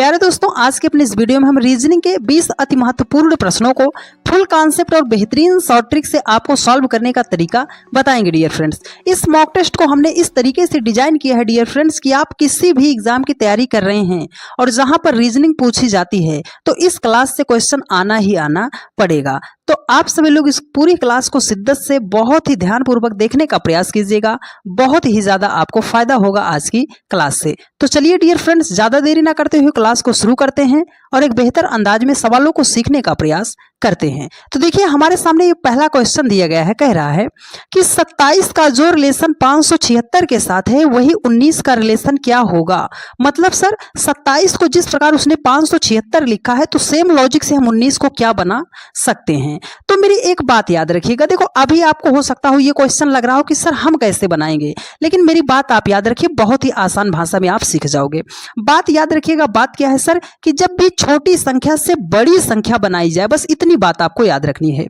प्यारे दोस्तों, आज के अपने इस वीडियो में हम रीजनिंग के 20 अति महत्वपूर्ण प्रश्नों को फुल कॉन्सेप्ट और बेहतरीन शॉर्ट ट्रिक से आपको सॉल्व करने का तरीका बताएंगे डियर फ्रेंड्स। इस मॉक टेस्ट को हमने इस तरीके से डिजाइन किया है डियर फ्रेंड्स कि आप किसी भी एग्जाम की तैयारी कर रहे हैं और जहां पर रीजनिंग पूछी जाती है तो इस क्लास से क्वेश्चन आना ही आना पड़ेगा। तो आप सभी लोग इस पूरी क्लास को शिद्दत से बहुत ही ध्यानपूर्वक देखने का प्रयास कीजिएगा, बहुत ही ज्यादा आपको फायदा होगा आज की क्लास से। तो चलिए डियर फ्रेंड्स, ज्यादा देरी ना करते हुए क्लास को शुरू करते हैं और एक बेहतर अंदाज में सवालों को सीखने का प्रयास करते हैं। तो देखिए हमारे सामने ये पहला क्वेश्चन दिया गया है, कह रहा है कि 27 का जो रिलेशन 576 के साथ है वही 19 का रिलेशन क्या होगा। मतलब सर 27 को जिस प्रकार उसने 576 लिखा है तो सेम लॉजिक से हम 19 को क्या बना सकते हैं। तो मेरी एक बात याद रखिएगा, देखो अभी आपको हो सकता हो ये क्वेश्चन लग रहा हो कि सर हम कैसे बनाएंगे, लेकिन मेरी बात आप याद रखिए, बहुत ही आसान भाषा में आप सीख जाओगे। बात याद रखिएगा, बात क्या है सर कि जब भी छोटी संख्या से बड़ी संख्या बनाई जाए, बस इतनी बात आपको याद रखनी है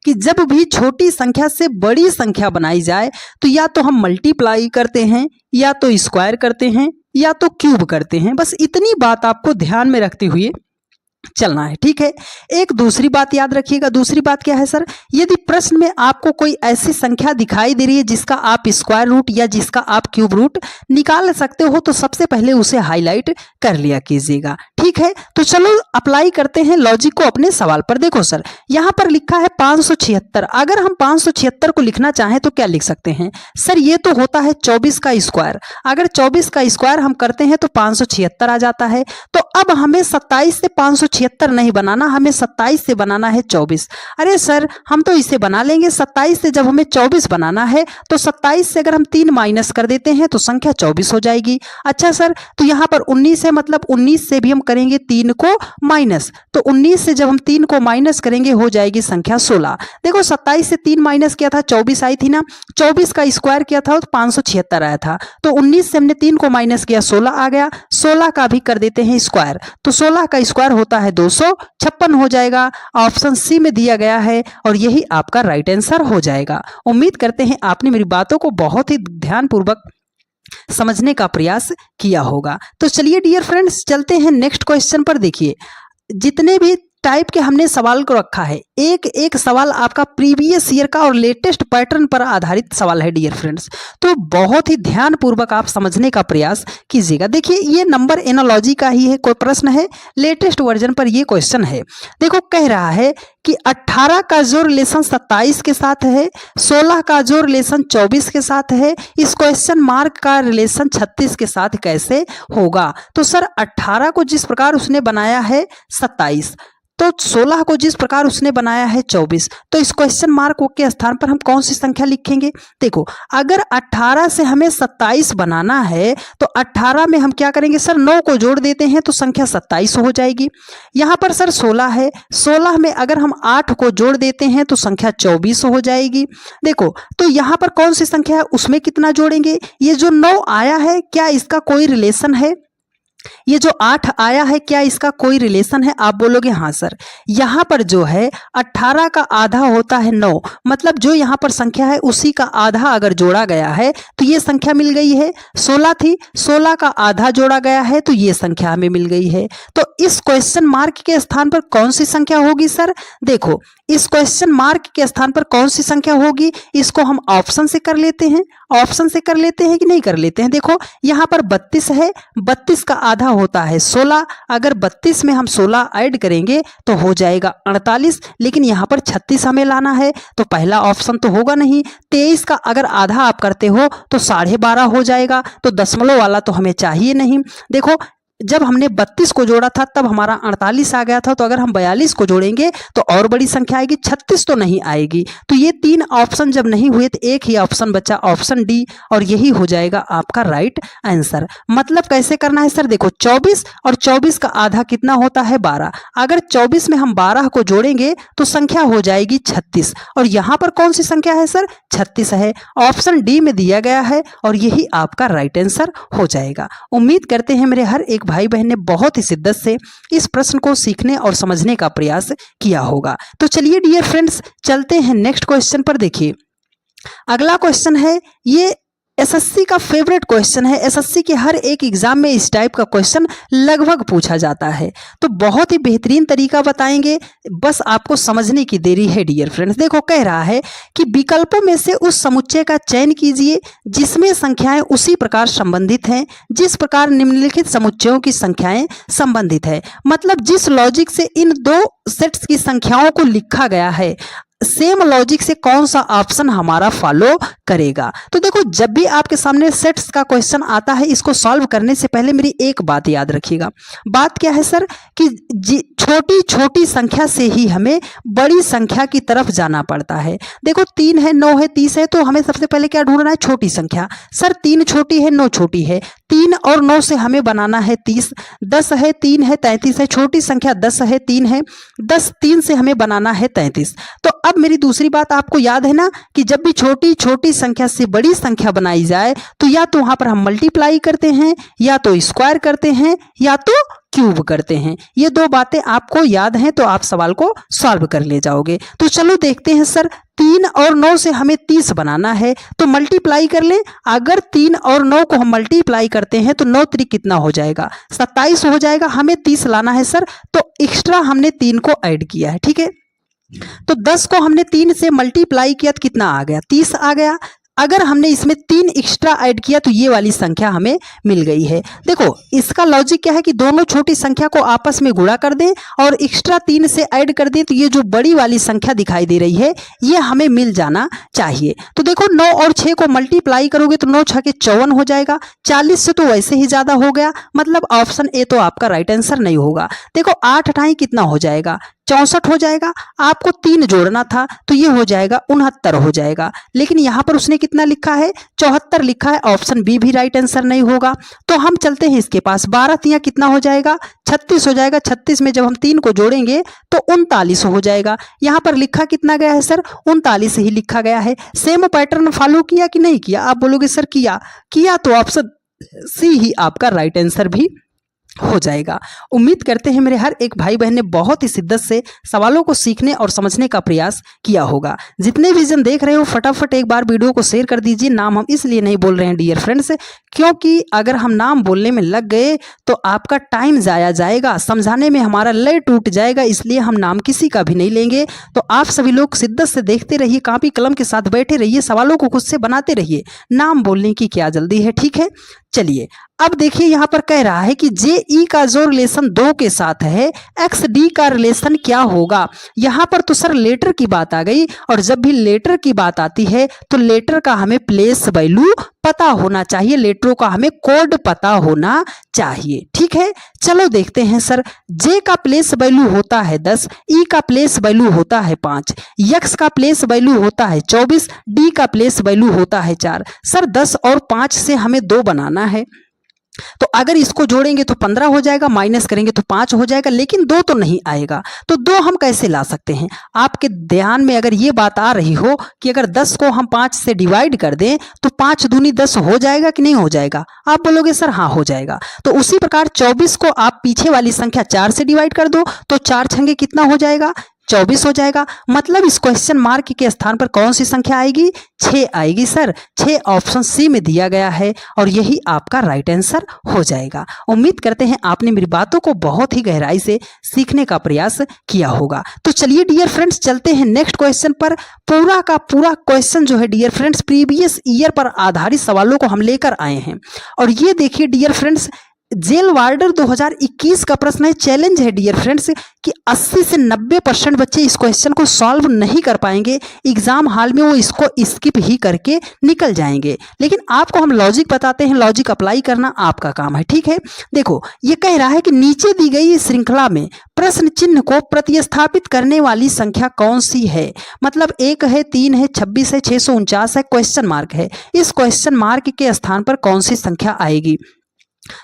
कि जब भी छोटी संख्या से बड़ी संख्या बनाई जाए तो या तो हम मल्टीप्लाई करते हैं, या तो स्क्वायर करते हैं, या तो क्यूब करते हैं। बस इतनी बात आपको ध्यान में रखते हुए चलना है, ठीक है। एक दूसरी बात याद रखिएगा, दूसरी बात क्या है सर, यदि प्रश्न में आपको कोई ऐसी संख्या दिखाई दे रही है जिसका आप स्क्वायर रूट या जिसका आप क्यूब रूट निकाल सकते हो तो सबसे पहले उसे हाईलाइट कर लिया कीजिएगा, ठीक है। तो चलो अप्लाई करते हैं लॉजिक को अपने सवाल पर। देखो सर यहां पर लिखा है 576, अगर हम 576 को लिखना चाहें तो क्या लिख सकते हैं सर, ये तो होता है 24 का स्क्वायर। अगर 24 का स्क्वायर हम करते हैं तो 576 आ जाता है। तो अब हमें 27 से 576 नहीं बनाना, हमें 27 से बनाना है 24। अरे सर हम तो इसे बना लेंगे, 27 से जब हमें 24 बनाना है तो 27 से अगर हम 3 माइनस कर देते हैं तो संख्या 24 हो जाएगी। अच्छा सर, तो यहाँ पर 19 है, मतलब 19 से भी हम करेंगे 3 को माइनस, तो 19 से जब हम 3 को माइनस करेंगे हो जाएगी संख्या 16। देखो 27 से 3 माइनस किया था 24 आई थी ना, 24 का स्क्वायर किया था तो 576 आया था। तो 19 से हमने 3 को माइनस किया 16 आ गया, 16 का भी कर देते हैं स्क्वायर, तो 16 का स्क्वायर होता है 256 हो जाएगा। ऑप्शन सी में दिया गया है और यही आपका राइट आंसर हो जाएगा। उम्मीद करते हैं आपने मेरी बातों को बहुत ही ध्यानपूर्वक समझने का प्रयास किया होगा। तो चलिए डियर फ्रेंड्स चलते हैं नेक्स्ट क्वेश्चन पर। देखिए जितने भी टाइप के हमने सवाल को रखा है, एक एक सवाल आपका प्रीवियस ईयर का और लेटेस्ट पैटर्न पर आधारित सवाल है डियर फ्रेंड्स, तो बहुत ही ध्यान पूर्वक आप समझने का प्रयास कीजिएगा। देखिए ये नंबर एनालॉजी का ही है, कोई प्रश्न है लेटेस्ट वर्जन पर ये क्वेश्चन है। देखो कह रहा है कि 18 का जो रिलेशन 27 के साथ है, 16 का जो रिलेशन 24 के साथ है, इस क्वेश्चन मार्क का रिलेशन 36 के साथ कैसे होगा। तो सर 18 को जिस प्रकार उसने बनाया है 27, तो 16 को जिस प्रकार उसने बनाया है 24, तो इस क्वेश्चन मार्क के स्थान पर हम कौन सी संख्या लिखेंगे। देखो अगर 18 से हमें 27 बनाना है तो 18 में हम क्या करेंगे सर, 9 को जोड़ देते हैं तो संख्या 27 हो जाएगी। यहाँ पर सर 16 है, 16 में अगर हम 8 को जोड़ देते हैं तो संख्या 24 हो जाएगी। देखो तो यहाँ पर कौन सी संख्या है उसमें कितना जोड़ेंगे, ये जो 9 आया है क्या इसका कोई रिलेशन है, ये जो 8 आया है क्या इसका कोई रिलेशन है। आप बोलोगे हाँ सर, यहाँ पर जो है 18 का आधा होता है 9, मतलब जो यहाँ पर संख्या है उसी का आधा अगर जोड़ा गया है तो ये संख्या मिल गई है। 16 थी, 16 का आधा जोड़ा गया है तो ये संख्या हमें मिल गई है। तो इस क्वेश्चन मार्क के स्थान पर कौन सी संख्या होगी सर, देखो इस क्वेश्चन मार्क के स्थान पर कौन सी संख्या होगी, इसको हम ऑप्शन से कर लेते हैं। ऑप्शन से कर लेते हैं कि नहीं कर लेते हैं। देखो यहाँ पर 32 है, 32 का आधा होता है 16, अगर 32 में हम 16 ऐड करेंगे तो हो जाएगा 48, लेकिन यहाँ पर 36 हमें लाना है तो पहला ऑप्शन तो होगा नहीं। 23 का अगर आधा आप करते हो तो 12.5 हो जाएगा, तो दशमलव वाला तो हमें चाहिए नहीं। देखो जब हमने 32 को जोड़ा था तब हमारा 48 आ गया था, तो अगर हम 42 को जोड़ेंगे तो और बड़ी संख्या आएगी, 36 तो नहीं आएगी। तो ये 3 ऑप्शन जब नहीं हुए तो एक ही ऑप्शन बचा, ऑप्शन डी, और यही हो जाएगा आपका राइट आंसर। मतलब कैसे करना है सर, देखो 24 और 24 का आधा कितना होता है 12, अगर 24 में हम 12 को जोड़ेंगे तो संख्या हो जाएगी 36, और यहाँ पर कौन सी संख्या है सर 36 है, ऑप्शन डी में दिया गया है और यही आपका राइट आंसर हो जाएगा। उम्मीद करते हैं मेरे हर एक भाई बहन ने बहुत ही शिद्दत से इस प्रश्न को सीखने और समझने का प्रयास किया होगा। तो चलिए डियर फ्रेंड्स चलते हैं नेक्स्ट क्वेश्चन पर। देखिए अगला क्वेश्चन है, ये एसएससी का फेवरेट क्वेश्चन है। एसएससी के हर एक एग्जाम में इस टाइप का क्वेश्चन लगभग पूछा जाता है। तो बहुत ही बेहतरीन तरीका बताएंगे, बस आपको समझने की देरी है डियर फ्रेंड्स। देखो कह रहा है कि विकल्पों में से उस समुच्चय का चयन कीजिए जिसमें संख्याएं उसी प्रकार संबंधित हैं जिस प्रकार निम्नलिखित समुच्चयों की संख्याएं संबंधित है। मतलब जिस लॉजिक से इन दो सेट्स की संख्याओं को लिखा गया है, सेम लॉजिक से कौन सा ऑप्शन हमारा फॉलो करेगा। तो देखो जब भी आपके सामने सेट्स का क्वेश्चन आता है, इसको सॉल्व करने से पहले मेरी एक बात याद रखिएगा। बात क्या है सर कि छोटी छोटी संख्या से ही हमें बड़ी संख्या की तरफ जाना पड़ता है। देखो 3 है, 9 है, 30 है, तो हमें सबसे पहले क्या ढूंढना है? छोटी संख्या। सर 3 छोटी है, 9 छोटी है, 3 और 9 से हमें बनाना है 30। 10 है, 3 है, 33 है, छोटी संख्या 10 है, 3 है, 10 3 से हमें बनाना है 33। तो अब मेरी दूसरी बात आपको याद है ना कि जब भी छोटी छोटी संख्या से बड़ी संख्या बनाई जाए तो या तो वहां पर हम मल्टीप्लाई करते हैं, या तो स्क्वायर करते हैं, या तो क्यूब करते हैं। ये दो बातें आपको याद हैं तो आप सवाल को सॉल्व कर ले जाओगे। तो चलो देखते हैं सर, 3 और 9 से हमें 30 बनाना है तो मल्टीप्लाई कर लें। अगर 3 और 9 को हम मल्टीप्लाई करते हैं तो 9 3 कितना हो जाएगा? 27 हो जाएगा। हमें 30 लाना है सर, तो एक्स्ट्रा हमने 3 को ऐड किया है, ठीक है। तो 10 को हमने 3 से मल्टीप्लाई किया तो कितना आ गया? 30 आ गया। अगर हमने इसमें 3 एक्स्ट्रा ऐड किया तो ये वाली संख्या हमें मिल गई है। देखो इसका लॉजिक क्या है कि दोनों छोटी संख्या को आपस में गुणा कर दें और एक्स्ट्रा 3 से ऐड कर दें तो ये जो बड़ी वाली संख्या दिखाई दे रही है ये हमें मिल जाना चाहिए। तो देखो 9 और 6 को मल्टीप्लाई करोगे तो 9 6 के 54 हो जाएगा। 40 से तो वैसे ही ज्यादा हो गया, मतलब ऑप्शन ए तो आपका राइट आंसर नहीं होगा। देखो 8 8 कितना हो जाएगा? 64 हो जाएगा। आपको 3 जोड़ना था तो ये हो जाएगा 69 हो जाएगा, लेकिन यहाँ पर उसने कितना लिखा है? 74 लिखा है। ऑप्शन बी भी राइट आंसर नहीं होगा। तो हम चलते हैं इसके पास। 12 3 कितना हो जाएगा? 36 हो जाएगा। 36 में जब हम 3 को जोड़ेंगे तो 39 हो जाएगा। यहाँ पर लिखा कितना गया है सर? 39 ही लिखा गया है। सेम पैटर्न फॉलो किया कि नहीं किया? आप बोलोगे सर किया तो ऑप्शन सी ही आपका राइट आंसर भी हो जाएगा। उम्मीद करते हैं मेरे हर एक भाई बहन ने बहुत ही शिद्दत से सवालों को सीखने और समझने का प्रयास किया होगा। जितने भी जन देख रहे हो फटाफट एक बार वीडियो को शेयर कर दीजिए। नाम हम इसलिए नहीं बोल रहे हैं डियर फ्रेंड्स, क्योंकि अगर हम नाम बोलने में लग गए तो आपका टाइम जाया जाएगा, समझाने में हमारा लय टूट जाएगा, इसलिए हम नाम किसी का भी नहीं लेंगे। तो आप सभी लोग शिद्दत से देखते रहिए, कॉपी कलम के साथ बैठे रहिए, सवालों को खुद से बनाते रहिए। नाम बोलने की क्या जल्दी है, ठीक है। चलिए अब देखिए यहाँ पर कह रहा है कि JE का जो रिलेशन 2 के साथ है, XD का रिलेशन क्या होगा। यहाँ पर तो सर लेटर की बात आ गई, और जब भी लेटर की बात आती है तो लेटर का हमें प्लेस वैल्यू पता होना चाहिए, लेटरों का हमें कोड पता होना चाहिए, ठीक है। चलो देखते हैं सर, J का प्लेस वैल्यू होता है 10, E का प्लेस वैल्यू होता है 5, X का प्लेस वैल्यू होता है 24, D का प्लेस वैल्यू होता है 4। सर 10 और 5 से हमें 2 बनाना है, तो अगर इसको जोड़ेंगे तो 15 हो जाएगा, माइनस करेंगे तो 5 हो जाएगा, लेकिन 2 तो नहीं आएगा। तो 2 हम कैसे ला सकते हैं? आपके ध्यान में अगर ये बात आ रही हो कि अगर 10 को हम 5 से डिवाइड कर दें तो 5 दूनी 10 हो जाएगा कि नहीं हो जाएगा? आप बोलोगे सर हाँ हो जाएगा। तो उसी प्रकार 24 को आप पीछे वाली संख्या 4 से डिवाइड कर दो तो 4 छंगे कितना हो जाएगा? 24 हो जाएगा। मतलब इस क्वेश्चन मार्क के स्थान पर कौन सी संख्या आएगी? 6 आएगी सर। 6 ऑप्शन सी में दिया गया है और यही आपका राइट आंसर हो जाएगा। उम्मीद करते हैं आपने मेरी बातों को बहुत ही गहराई से सीखने का प्रयास किया होगा। तो चलिए डियर फ्रेंड्स चलते हैं नेक्स्ट क्वेश्चन पर। पूरा का पूरा क्वेश्चन जो है डियर फ्रेंड्स प्रीवियस ईयर पर आधारित सवालों को हम लेकर आए हैं। और ये देखिए डियर फ्रेंड्स, जेल वार्डर 2021 का प्रश्न है। चैलेंज है डियर फ्रेंड्स कि 80 से 90% बच्चे इस क्वेश्चन को सॉल्व नहीं कर पाएंगे। एग्जाम हॉल में वो इसको स्किप ही करके निकल जाएंगे, लेकिन आपको हम लॉजिक बताते हैं, लॉजिक अप्लाई करना आपका काम है, ठीक है। देखो ये कह रहा है कि नीचे दी गई श्रृंखला में प्रश्न चिन्ह को प्रतिस्थापित करने वाली संख्या कौन सी है। मतलब 1 है, 3 है, 26 है, 649 है, क्वेश्चन मार्क है। इस क्वेश्चन मार्क के स्थान पर कौन सी संख्या आएगी?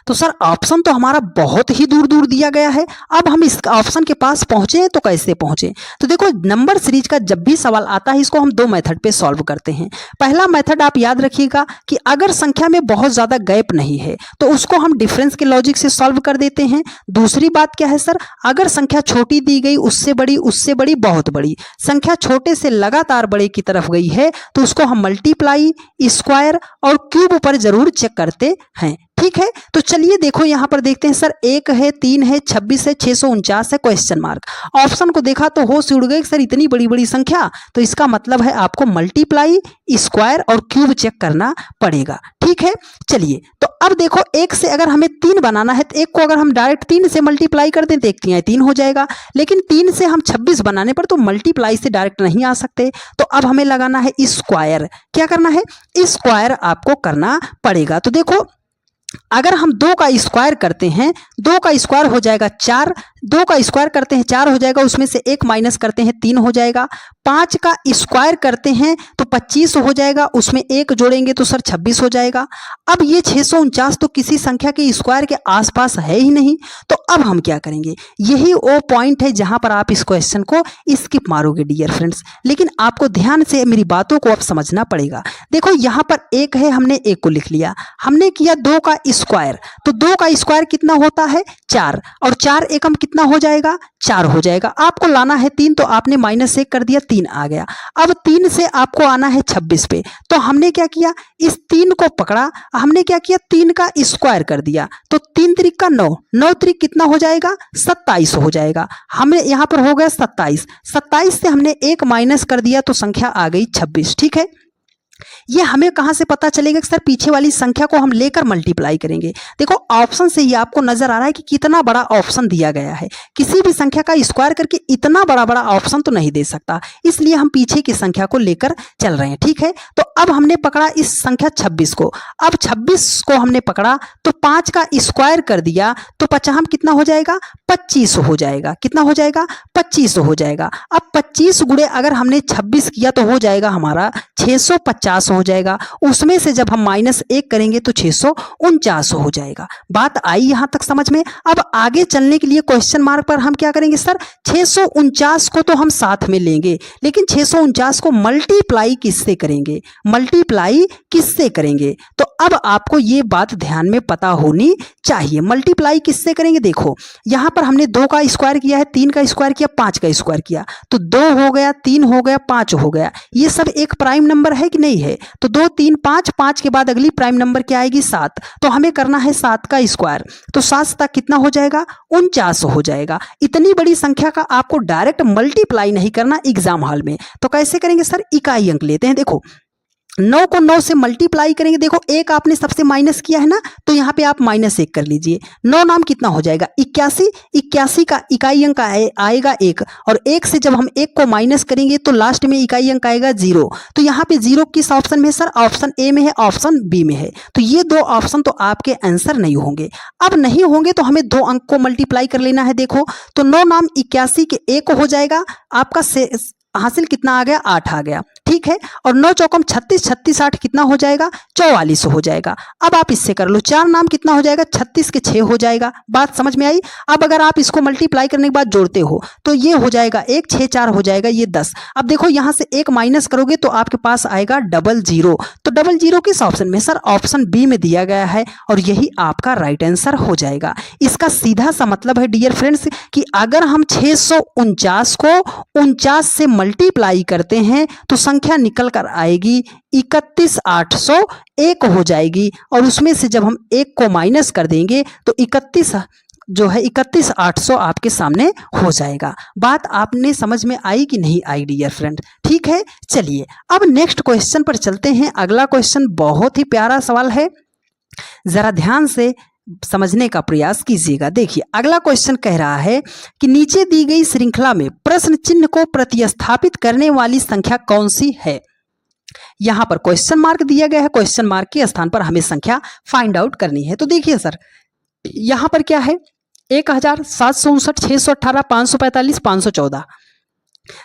तो सर ऑप्शन तो हमारा बहुत ही दूर दूर दिया गया है, अब हम इस ऑप्शन के पास पहुंचे तो कैसे पहुंचे। तो देखो नंबर सीरीज का जब भी सवाल आता है इसको हम दो मेथड पे सॉल्व करते हैं। पहला मेथड आप याद रखिएगा कि अगर संख्या में बहुत ज्यादा गैप नहीं है तो उसको हम डिफरेंस के लॉजिक से सॉल्व कर देते हैं। दूसरी बात क्या है सर, अगर संख्या छोटी दी गई, उससे बड़ी, बहुत बड़ी संख्या छोटे से लगातार बड़े की तरफ गई है तो उसको हम मल्टीप्लाई, स्क्वायर और क्यूब पर जरूर चेक करते हैं। ठीक है, तो चलिए देखो यहां पर देखते हैं सर 1 है, 3 है, 26 है, 649 है, क्वेश्चन मार्क। ऑप्शन को देखा तो होश उड़ गए सर इतनी बड़ी बड़ी संख्या, तो इसका मतलब है आपको मल्टीप्लाई, स्क्वायर और क्यूब चेक करना पड़ेगा। ठीक है, चलिए तो अब देखो 1 से अगर हमें 3 बनाना है तो 1 को अगर हम डायरेक्ट 3 से मल्टीप्लाई कर दें तो 1 3 3 हो जाएगा, लेकिन 3 से हम 26 बनाने पर तो मल्टीप्लाई से डायरेक्ट नहीं आ सकते, तो अब हमें लगाना है स्क्वायर। क्या करना है, स्क्वायर आपको करना पड़ेगा। तो देखो अगर हम 2 का स्क्वायर करते हैं, 2 का स्क्वायर हो जाएगा 4, 2 का स्क्वायर करते हैं 4 हो जाएगा, उसमें से 1 माइनस करते हैं 3 हो जाएगा। 5 का स्क्वायर करते हैं तो 25 हो जाएगा, उसमें 1 जोड़ेंगे तो सर 26 हो जाएगा। अब ये 649 तो किसी संख्या के स्क्वायर के आसपास है ही नहीं, तो अब हम क्या करेंगे, यही वो पॉइंट है जहां पर आप इस क्वेश्चन को स्किप मारोगे डियर फ्रेंड्स, लेकिन आपको ध्यान से मेरी बातों को अब समझना पड़ेगा। देखो यहां पर 1 है, हमने 1 को लिख लिया, हमने किया 2 का स्क्वायर, तो 2 का स्क्वायर कितना होता है 4, और 4 एकम कितना हो जाएगा 4 हो जाएगा। आपको लाना है 3 तो आपने -1 कर दिया, 3 आ गया। अब 3 से आपको आना है 26 पे, तो हमने क्या किया, इस 3 को पकड़ा, हमने क्या किया 3 का स्क्वायर कर दिया, तो 3 त्रिक का 9, 9 त्रिक कितना हो जाएगा 27 हो जाएगा। हमें यहाँ पर हो गया 27, 27 से हमने 1 माइनस कर दिया तो संख्या आ गई 26। ठीक है, ये हमें कहां से पता चलेगा कि सर पीछे वाली संख्या को हम लेकर मल्टीप्लाई करेंगे। देखो ऑप्शन से ही आपको नजर आ रहा है कि कितना बड़ा ऑप्शन दिया गया है, किसी भी संख्या का स्क्वायर करके इतना बड़ा बड़ा ऑप्शन तो नहीं दे सकता, इसलिए हम पीछे की संख्या को लेकर चल रहे हैं। ठीक है, तो अब हमने पकड़ा इस संख्या 26 को, अब 26 को हमने पकड़ा तो 5 का स्क्वायर कर दिया तो 50 कितना हो जाएगा 25 हो जाएगा, कितना हो जाएगा 25 हो जाएगा। अब 25 गुणे अगर हमने 26 किया तो हो जाएगा हमारा 650 हो जाएगा, उसमें से जब हम -1 करेंगे तो 649 हो जाएगा। बात आई यहां तक समझ में। अब आगे चलने के लिए क्वेश्चन मार्क पर हम क्या करेंगे सर, 649 को तो हम साथ में लेंगे, लेकिन 649 को मल्टीप्लाई किससे करेंगे, मल्टीप्लाई किससे करेंगे, तो अब आपको ये बात ध्यान में पता होनी चाहिए। मल्टीप्लाई किससे करेंगे, देखो यहां पर हमने 2 का स्क्वायर किया है, 3 का स्क्वायर किया, 5 का स्क्वायर किया, तो 2 हो गया, 3 हो गया, 5 हो गया। ये सब एक प्राइम नंबर है कि नहीं है, तो 2 3 5, 5 के बाद अगली प्राइम नंबर क्या आएगी 7, तो हमें करना है 7 का स्क्वायर, तो 7 तक कितना हो जाएगा 49 हो जाएगा। इतनी बड़ी संख्या का आपको डायरेक्ट मल्टीप्लाई नहीं करना एग्जाम हॉल में, तो कैसे करेंगे सर, इकाई अंक लेते हैं। देखो 9 को 9 से मल्टीप्लाई करेंगे, देखो 1 आपने सबसे माइनस किया है ना, तो यहाँ पे आप -1 कर लीजिए, 9 नाम कितना हो जाएगा 81, 81 का इकाई अंक आएगा 1, और 1 से जब हम 1 को माइनस करेंगे तो लास्ट में इकाई अंक आएगा 0, तो यहाँ पे 0 किस ऑप्शन में है सर, ऑप्शन ए में है, ऑप्शन बी में है, तो ये 2 ऑप्शन तो आपके आंसर नहीं होंगे। अब नहीं होंगे तो हमें 2 अंक को मल्टीप्लाई कर लेना है। देखो तो 9 नाम 81 के 1 हो जाएगा, आपका हासिल कितना आ गया 8 आ गया। ठीक है, और 9 चौकम 36, 36 8 कितना हो जाएगा 44 हो जाएगा। अब आप इससे कर लो, 4 नाम कितना हो जाएगा 36 के 6 हो जाएगा। बात समझ में आई। अब अगर आप इसको मल्टीप्लाई करने के बाद जोड़ते हो तो ये हो जाएगा 1 6 4 हो जाएगा, ये 10। अब देखो यहां से 1 माइनस करोगे तो आपके पास आएगा 00, तो 00 किस ऑप्शन में सर, ऑप्शन बी में दिया गया है, और यही आपका राइट आंसर हो जाएगा। इसका सीधा सा मतलब है डियर फ्रेंड्स कि अगर हम 649 को 49 से मल्टीप्लाई करते हैं तो संख्या निकल कर आएगी 31801 हो जाएगी, और उसमें से जब हम 1 को माइनस कर देंगे तो 31 जो है 31800 आपके सामने हो जाएगा। बात आपने समझ में आई कि नहीं आई डियर फ्रेंड। ठीक है, चलिए अब नेक्स्ट क्वेश्चन पर चलते हैं। अगला क्वेश्चन बहुत ही प्यारा सवाल है, जरा ध्यान से समझने का प्रयास कीजिएगा। देखिए अगला क्वेश्चन कह रहा है कि नीचे दी गई श्रृंखला में प्रश्न चिन्ह को प्रतिस्थापित करने वाली संख्या कौन सी है। यहां पर क्वेश्चन मार्क दिया गया है, क्वेश्चन मार्क के स्थान पर हमें संख्या फाइंड आउट करनी है। तो देखिए सर यहां पर क्या है 1000, 759, 618, 545, 514,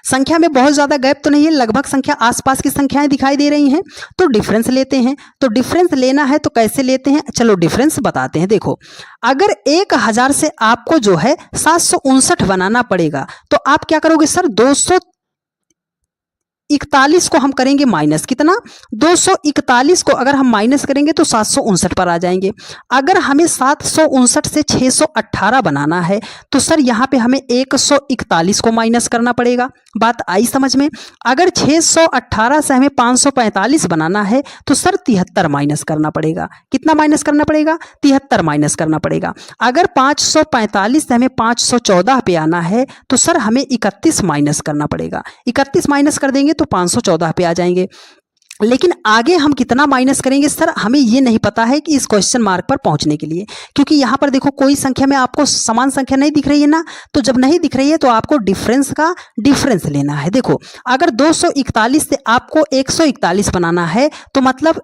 संख्या में बहुत ज्यादा गैप तो नहीं है, लगभग संख्या आसपास की संख्याएं दिखाई दे रही हैं। तो डिफरेंस लेते हैं। तो डिफरेंस लेना है तो कैसे लेते हैं, चलो डिफरेंस बताते हैं। देखो, अगर 1000 से आपको जो है 759 बनाना पड़ेगा तो आप क्या करोगे सर, 241 को हम करेंगे माइनस, कितना 241 को अगर हम माइनस करेंगे तो 759 पर आ जाएंगे। अगर हमें 759 से 618 बनाना है तो सर यहाँ पे हमें 141 को माइनस करना पड़ेगा। बात आई समझ में। अगर 618 से हमें 545 बनाना है तो सर 73 माइनस करना पड़ेगा। कितना माइनस करना पड़ेगा, 73 माइनस करना पड़ेगा। अगर 545 से हमें 514 पे आना है तो सर हमें 31 माइनस करना पड़ेगा। 31 माइनस कर देंगे तो 514 पे आ जाएंगे। लेकिन आगे हम कितना माइनस करेंगे सर, हमें ये नहीं पता है कि इस क्वेश्चन मार्क पर पहुंचने के लिए, क्योंकि यहां पर देखो कोई संख्या में आपको समान संख्या नहीं दिख रही है ना। तो जब नहीं दिख रही है तो आपको डिफरेंस का डिफरेंस लेना है। देखो, अगर 241 से आपको 141 बनाना है तो मतलब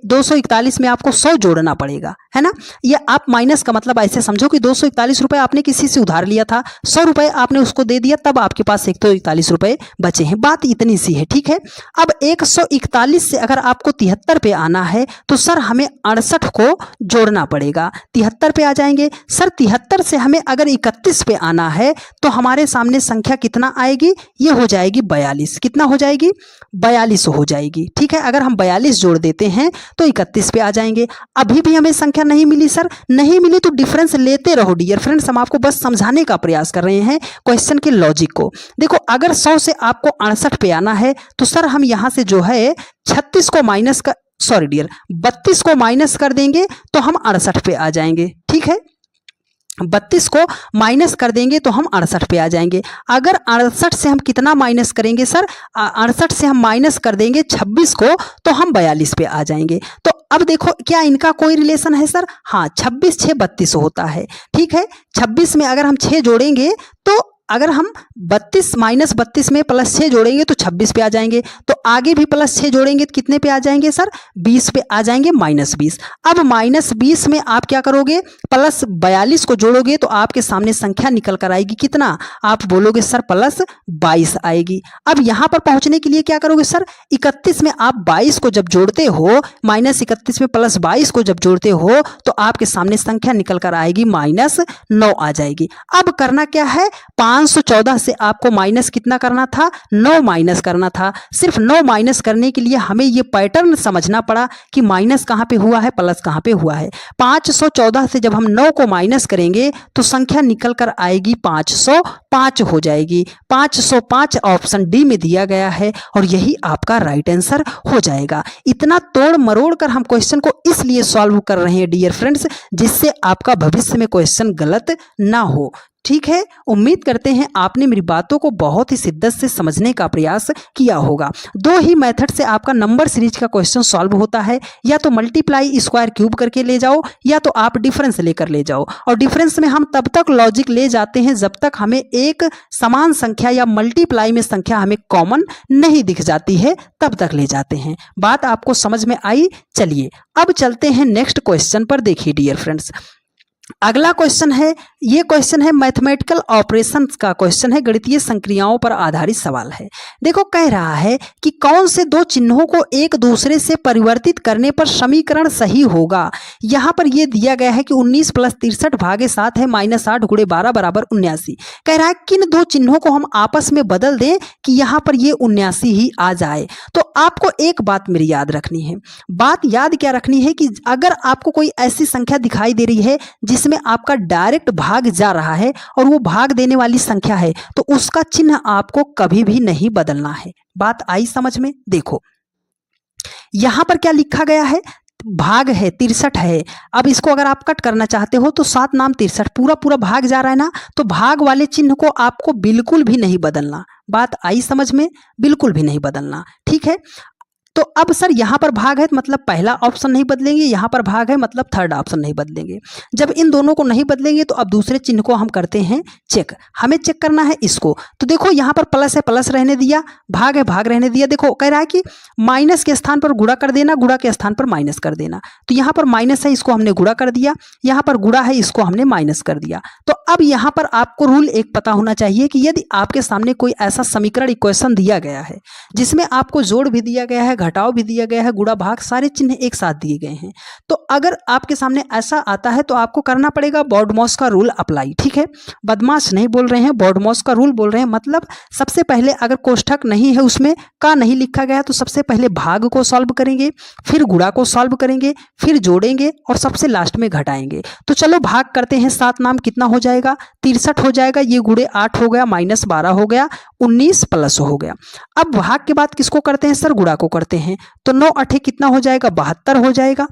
241 में आपको 100 जोड़ना पड़ेगा, है ना। ये आप माइनस का मतलब ऐसे समझो कि 241 रुपए आपने किसी से उधार लिया था, 100 रुपए आपने उसको दे दिया, तब आपके पास 141 रुपए बचे हैं। बात इतनी सी है, ठीक है। अब 141 से अगर आपको 73 पे आना है तो सर हमें 68 को जोड़ना पड़ेगा, 73 पे आ जाएंगे। सर 73 से हमें अगर 31 पे आना है तो हमारे सामने संख्या कितना आएगी, ये हो जाएगी 42। कितना हो जाएगी, 42 हो जाएगी, ठीक है। अगर हम 42 जोड़ देते हैं तो 31 पे आ जाएंगे। अभी भी हमें संख्या नहीं मिली सर, नहीं मिली तो डिफरेंस लेते रहो डियर फ्रेंड्स। हम आपको बस समझाने का प्रयास कर रहे हैं क्वेश्चन के लॉजिक को। देखो, अगर 100 से आपको 68 पे आना है तो सर हम यहां से जो है 36 को माइनस कर, सॉरी डियर 32 को माइनस कर देंगे तो हम 68 पे आ जाएंगे, ठीक है। 32 को माइनस कर देंगे तो हम 68 पे आ जाएंगे। अगर 68 से हम कितना माइनस करेंगे सर, 68 से हम माइनस कर देंगे 26 को तो हम 42 पे आ जाएंगे। तो अब देखो, क्या इनका कोई रिलेशन है सर, हाँ, 26 6 32 होता है, ठीक है। 26 में अगर हम 6 जोड़ेंगे तो अगर हम 32 माइनस 32 में प्लस 6 जोड़ेंगे तो 26 पे आ जाएंगे। तो आगे भी प्लस 6 जोड़ेंगे तो कितने पे आ जाएंगे सर, 20 पे आ जाएंगे, -20। अब -20 में आप क्या करोगे, प्लस 42 को जोड़ोगे तो आपके सामने संख्या निकल कर आएगी कितना, आप बोलोगे सर प्लस 22 आएगी। अब यहां पर पहुंचने के लिए क्या करोगे सर, 31 में आप 22 को जब जोड़ते हो, -31 में प्लस 22 को जब जोड़ते हो तो आपके सामने संख्या निकल कर आएगी -9 आ जाएगी। अब करना क्या है, 514 से आपको माइनस कितना करना था, 9 माइनस करना था। सिर्फ 9 माइनस करने के लिए हमें ये पैटर्न समझना पड़ा कि माइनस कहाँ पे हुआ है, प्लस कहाँ पे हुआ है। 514 से जब हम 9 को माइनस करेंगे तो संख्या निकल कर आएगी 505 हो जाएगी। 505 ऑप्शन डी में दिया गया है और यही आपका राइट आंसर हो जाएगा। इतना तोड़ मरोड़ कर हम क्वेश्चन को इसलिए सॉल्व कर रहे हैं डियर फ्रेंड्स, जिससे आपका भविष्य में क्वेश्चन गलत ना हो, ठीक है। उम्मीद करते हैं आपने मेरी बातों को बहुत ही शिद्दत से समझने का प्रयास किया होगा। दो ही मेथड से आपका नंबर सीरीज का क्वेश्चन सॉल्व होता है, या तो मल्टीप्लाई स्क्वायर क्यूब करके ले जाओ, या तो आप डिफरेंस लेकर ले जाओ। और डिफरेंस में हम तब तक लॉजिक ले जाते हैं जब तक हमें एक समान संख्या या मल्टीप्लाई में संख्या हमें कॉमन नहीं दिख जाती है, तब तक ले जाते हैं। बात आपको समझ में आई। चलिए अब चलते हैं नेक्स्ट क्वेश्चन पर। देखिए डियर फ्रेंड्स, अगला क्वेश्चन है, ये क्वेश्चन है मैथमेटिकल ऑपरेशंस का क्वेश्चन है, गणितीय संक्रियाओं पर आधारित सवाल है। देखो, कह रहा है कि कौन से दो चिन्हों को एक दूसरे से परिवर्तित करने पर समीकरण सही होगा। यहां पर ये दिया गया है कि 19 + 63 भागे 7 है, -8 × 12 = 79। कह रहा है किन दो चिन्हों को हम आपस में बदल दें कि यहां पर ये 79 ही आ जाए। तो आपको एक बात मेरी याद रखनी है। बात याद क्या रखनी है कि अगर आपको कोई ऐसी संख्या दिखाई दे रही है जिसमें आपका डायरेक्ट भाग जा रहा है और वो भाग देने वाली संख्या है, तो उसका चिन्ह आपको कभी भी नहीं बदलना है। बात आई समझ में। देखो, यहां पर क्या लिखा गया है, भाग है 63 है। अब इसको अगर आप कट करना चाहते हो तो 7 नाम 63, पूरा पूरा भाग जा रहा है ना, तो भाग वाले चिन्ह को आपको बिल्कुल भी नहीं बदलना। बात आई समझ में, बिल्कुल भी नहीं बदलना, ठीक है। तो अब सर यहाँ पर भाग है मतलब पहला ऑप्शन नहीं बदलेंगे, यहाँ पर भाग है मतलब थर्ड ऑप्शन नहीं बदलेंगे। जब इन दोनों को नहीं बदलेंगे तो अब दूसरे चिन्ह को हम करते हैं चेक। हमें चेक करना है इसको, तो देखो यहाँ पर प्लस है प्लस रहने दिया, भाग है भाग रहने दिया। देखो कह रहा है कि माइनस के स्थान पर गुणा कर देना, गुणा के स्थान पर माइनस कर देना। तो यहाँ पर माइनस है इसको हमने गुणा कर दिया, यहाँ पर गुणा है इसको हमने माइनस कर दिया। तो अब यहाँ पर आपको रूल एक पता होना चाहिए कि यदि आपके सामने कोई ऐसा समीकरण इक्वेशन दिया गया है जिसमें आपको जोड़ भी दिया गया है, घटाव भी दिया गया है, गुणा भाग सारे चिन्ह एक साथ दिए गए हैं, तो अगर आपके सामने ऐसा आता है तो आपको करना पड़ेगा बॉडमॉस का रूल अप्लाई। ठीक है, बदमाश नहीं बोल रहे हैं, बॉडमॉस का रूल बोल रहे हैं। मतलब सबसे पहले अगर कोष्ठक नहीं है, उसमें का नहीं लिखा गया, तो सबसे पहले भाग को सॉल्व करेंगे, फिर गुणा को सॉल्व करेंगे, फिर जोड़ेंगे और सबसे लास्ट में घटाएंगे। तो चलो भाग करते हैं। 7 नाम कितना हो जाएगा, 63 हो जाएगा। ये गुणे 8 हो गया, माइनस 12 हो गया, 19 प्लस हो गया। अब भाग के बाद किसको करते हैं सर, गुणा को करते हैं। तो 9 8 कितना हो जाएगा, 72 हो जाएगा।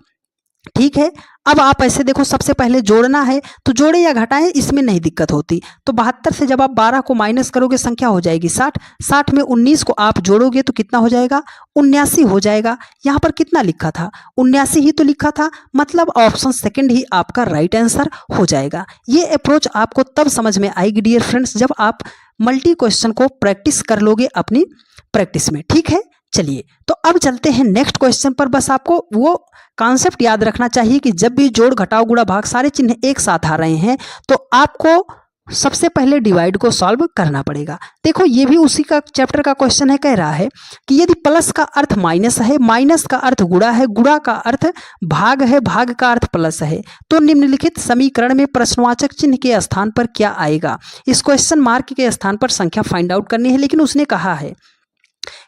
ठीक है, अब आप ऐसे देखो, सबसे पहले जोड़ना है तो जोड़े या घटाएं इसमें नहीं दिक्कत होती। तो 72 से जब आप 12 को माइनस करोगे संख्या हो जाएगी 60। 60 में 19 को आप जोड़ोगे तो कितना हो जाएगा, 79 हो जाएगा। यहाँ पर कितना लिखा था, 79 ही तो लिखा था, मतलब ऑप्शन सेकंड ही आपका राइट आंसर हो जाएगा। ये अप्रोच आपको तब समझ में आएगी डियर फ्रेंड्स जब आप मल्टी क्वेश्चन को प्रैक्टिस कर लोगे अपनी प्रैक्टिस में। ठीक है, चलिए तो अब चलते हैं नेक्स्ट क्वेश्चन पर। बस आपको वो कॉन्सेप्ट याद रखना चाहिए कि जब भी जोड़ घटाव गुणा भाग सारे चिन्ह एक साथ आ रहे हैं तो आपको सबसे पहले डिवाइड को सॉल्व करना पड़ेगा। देखो ये भी उसी का चैप्टर का क्वेश्चन है। कह रहा है कि यदि प्लस का अर्थ माइनस है, माइनस का अर्थ गुणा है, गुणा का अर्थ भाग है, भाग का अर्थ प्लस है, तो निम्नलिखित समीकरण में प्रश्नवाचक चिन्ह के स्थान पर क्या आएगा। इस क्वेश्चन मार्क के स्थान पर संख्या फाइंड आउट करनी है। लेकिन उसने कहा है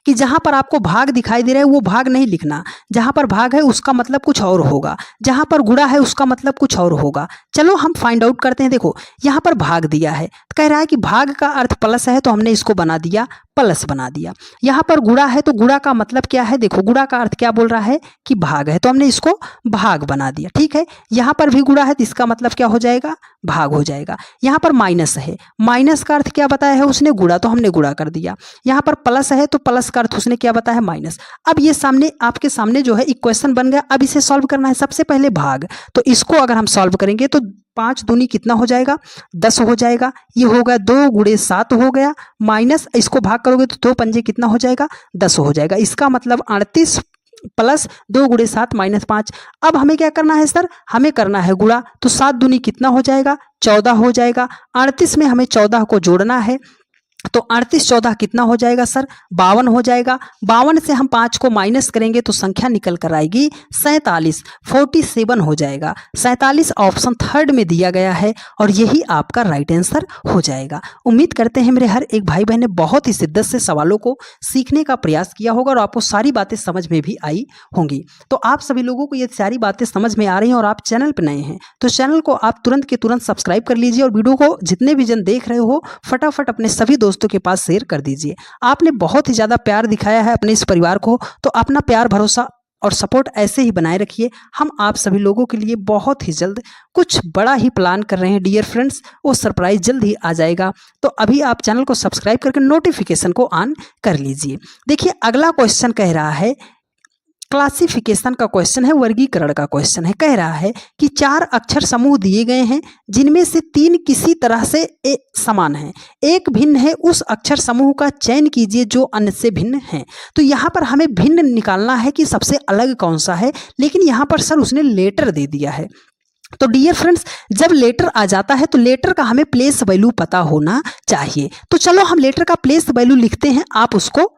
कि जहां पर आपको भाग दिखाई दे रहा है वो भाग नहीं लिखना, जहां पर भाग है उसका मतलब कुछ और होगा, जहां पर गुणा है उसका मतलब कुछ और होगा। चलो हम फाइंड आउट करते हैं। देखो यहाँ पर भाग दिया है, कह रहा है कि भाग का अर्थ प्लस है तो हमने इसको बना दिया प्लस बना दिया। यहाँ पर गुणा है तो गुणा का मतलब क्या है, देखो गुणा का अर्थ क्या बोल रहा है कि भाग है, तो हमने इसको भाग बना दिया। ठीक है, यहाँ पर भी गुणा है तो इसका मतलब क्या हो जाएगा, भाग हो जाएगा। यहाँ पर माइनस है, माइनस का अर्थ क्या बताया है उसने, गुणा, तो हमने गुणा कर दिया। यहाँ पर प्लस है तो प्लस का अर्थ उसने क्या बताया है, माइनस। अब ये सामने आपके सामने जो है इक्वेशन बन गया। अब इसे सॉल्व करना है। सबसे पहले भाग, तो इसको अगर हम सॉल्व करेंगे तो 5 दूनी कितना हो जाएगा, 10 हो जाएगा। ये हो गया 2 गुणे 7 हो गया, माइनस इसको भाग करोगे तो 2 पंजे कितना हो जाएगा, 10 हो जाएगा। इसका मतलब 38 प्लस 2 गुणे 7 माइनस 5। अब हमें क्या करना है सर, हमें करना है गुणा, तो 7 दूनी कितना हो जाएगा, 14 हो जाएगा। 38 में हमें 14 को जोड़ना है, तो 38 14 कितना हो जाएगा सर, 52 हो जाएगा। 52 से हम 5 को माइनस करेंगे तो संख्या निकल कर आएगी 47, 47 हो जाएगा। 47 ऑप्शन थर्ड में दिया गया है और यही आपका राइट आंसर हो जाएगा। उम्मीद करते हैं मेरे हर एक भाई बहन ने बहुत ही शिद्दत से सवालों को सीखने का प्रयास किया होगा और आपको सारी बातें समझ में भी आई होंगी। तो आप सभी लोगों को ये सारी बातें समझ में आ रही हैं और आप चैनल पर नए हैं तो चैनल को आप तुरंत के तुरंत सब्सक्राइब कर लीजिए और वीडियो को जितने भी जन देख रहे हो फटाफट अपने सभी दोस्तों के पास शेयर कर दीजिए। आपने बहुत ही ज्यादा प्यार दिखाया है अपने इस परिवार को, तो अपना प्यार भरोसा और सपोर्ट ऐसे ही बनाए रखिए। हम आप सभी लोगों के लिए बहुत ही जल्द कुछ बड़ा ही प्लान कर रहे हैं डियर फ्रेंड्स, वो सरप्राइज जल्द ही आ जाएगा। तो अभी आप चैनल को सब्सक्राइब करके नोटिफिकेशन को ऑन कर लीजिए। देखिए अगला क्वेश्चन कह रहा है, क्लासिफिकेशन का क्वेश्चन है, वर्गीकरण का क्वेश्चन है। कह रहा है कि 4 अक्षर समूह दिए गए हैं जिनमें से 3 किसी तरह से समान हैं, एक भिन्न है, उस अक्षर समूह का चयन कीजिए जो अन्य से भिन्न है। तो यहाँ पर हमें भिन्न निकालना है कि सबसे अलग कौन सा है, लेकिन यहाँ पर सर उसने लेटर दे दिया है। तो डियर फ्रेंड्स जब लेटर आ जाता है तो लेटर का हमें प्लेस वैल्यू पता होना चाहिए। तो चलो हम लेटर का प्लेस वैल्यू लिखते हैं, आप उसको